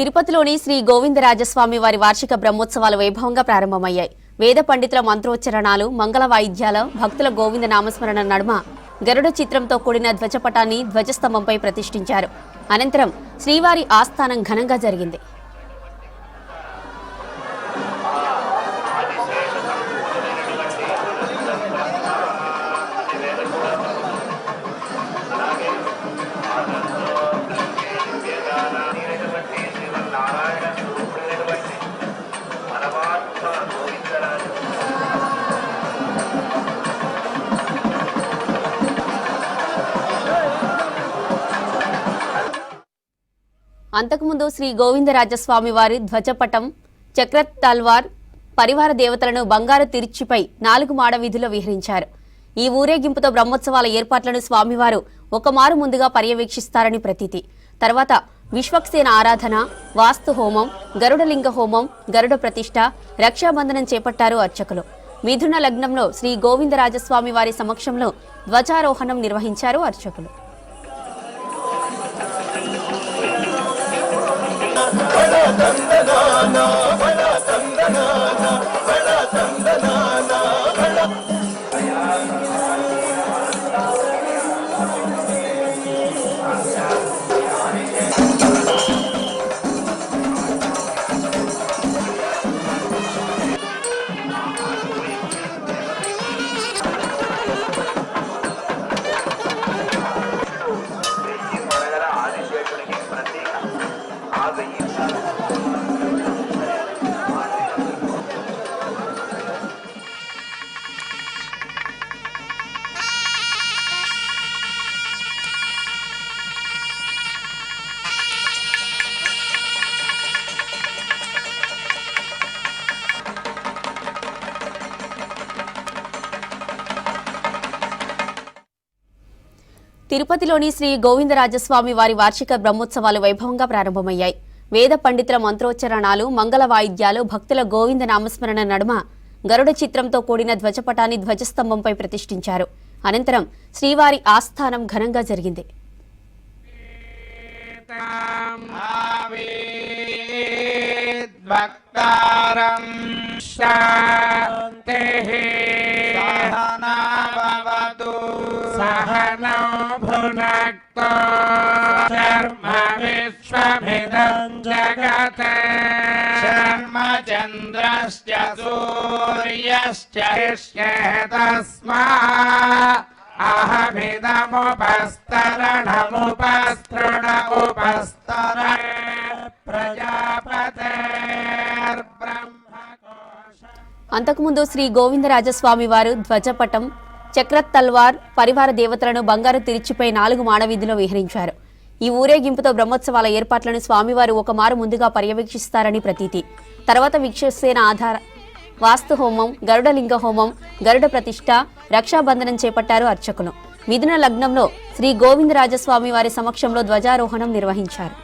తిరుపతిలోని శ్రీ గోవిందరాజస్వామి వారి వార్షిక బ్రహ్మోత్సవాలు వైభవంగా ప్రారంభమయ్యాయి. వేద పండితుల మంత్రోచ్చరణాలు, మంగళ వాయిద్యాల, భక్తుల గోవింద నామస్మరణ నడుమ గరుడ చిత్రంతో కూడిన ధ్వజపటాన్ని ధ్వజస్తంభంపై ప్రతిష్ఠించారు. అనంతరం శ్రీవారి ఆస్థానం ఘనంగా జరిగింది. అంతకుముందు శ్రీ గోవిందరాజస్వామి వారి ధ్వజపటం, చక్ర తల్వార్, పరివార దేవతలను బంగారు తిరుచిపై 4 మాడ వీధిలో విహరించారు. ఈ ఊరేగింపుతో బ్రహ్మోత్సవాల ఏర్పాట్లను స్వామివారు ఒకమారు ముందుగా పర్యవేక్షిస్తారని ప్రతీతి. తర్వాత విశ్వక్సేన ఆరాధన, వాస్తు హోమం, గరుడలింగ హోమం, గరుడ ప్రతిష్ఠ, రక్షాబంధనం చేపట్టారు అర్చకులు. మిథున లగ్నంలో శ్రీ గోవిందరాజస్వామి వారి సమక్షంలో ధ్వజారోహణం నిర్వహించారు అర్చకులు. తిరుపతిలోని శ్రీ గోవిందరాజస్వామి వారి వార్షిక బ్రహ్మోత్సవాలు వైభవంగా ప్రారంభమయ్యాయి. వేద పండితుల మంత్రోచ్చరణాలు, మంగళ వాయిద్యాలు, భక్తుల గోవింద నామస్మరణ నడుమ గరుడ చిత్రంతో కూడిన ధ్వజపటాన్ని ధ్వజస్తంభంపై ప్రతిష్ఠించారు. అనంతరం శ్రీవారి ఆస్థానం ఘనంగా జరిగింది. सहनौ भुनक्तो शर्म विश्वमिदं जगते शर्मचन्द्रश्च सूर्यश्च तस्मा अहमिदमुपस्तरणमुपस्तृण उपस्तर प्रजापतेर्ब्रह्मकोश. అంతకుముందు శ్రీ గోవిందరాజస్వామి వారు ధ్వజపటం, చక్ర తల్వార్, పరివార దేవతలను బంగారు తిరుచిపై 4 మాడవీధిలో విహరించారు. ఈ ఊరేగింపుతో బ్రహ్మోత్సవాల ఏర్పాట్లను స్వామివారు ఒకమారు ముందుగా పర్యవేక్షిస్తారని ప్రతీతి. తర్వాత విశ్వక్సేన ఆధార, వాస్తు హోమం, గరుడలింగ హోమం, గరుడ ప్రతిష్ఠ, రక్షాబంధనం చేపట్టారు అర్చకులు. మిథున లగ్నంలో శ్రీ గోవిందరాజస్వామి వారి సమక్షంలో ధ్వజారోహణం నిర్వహించారు.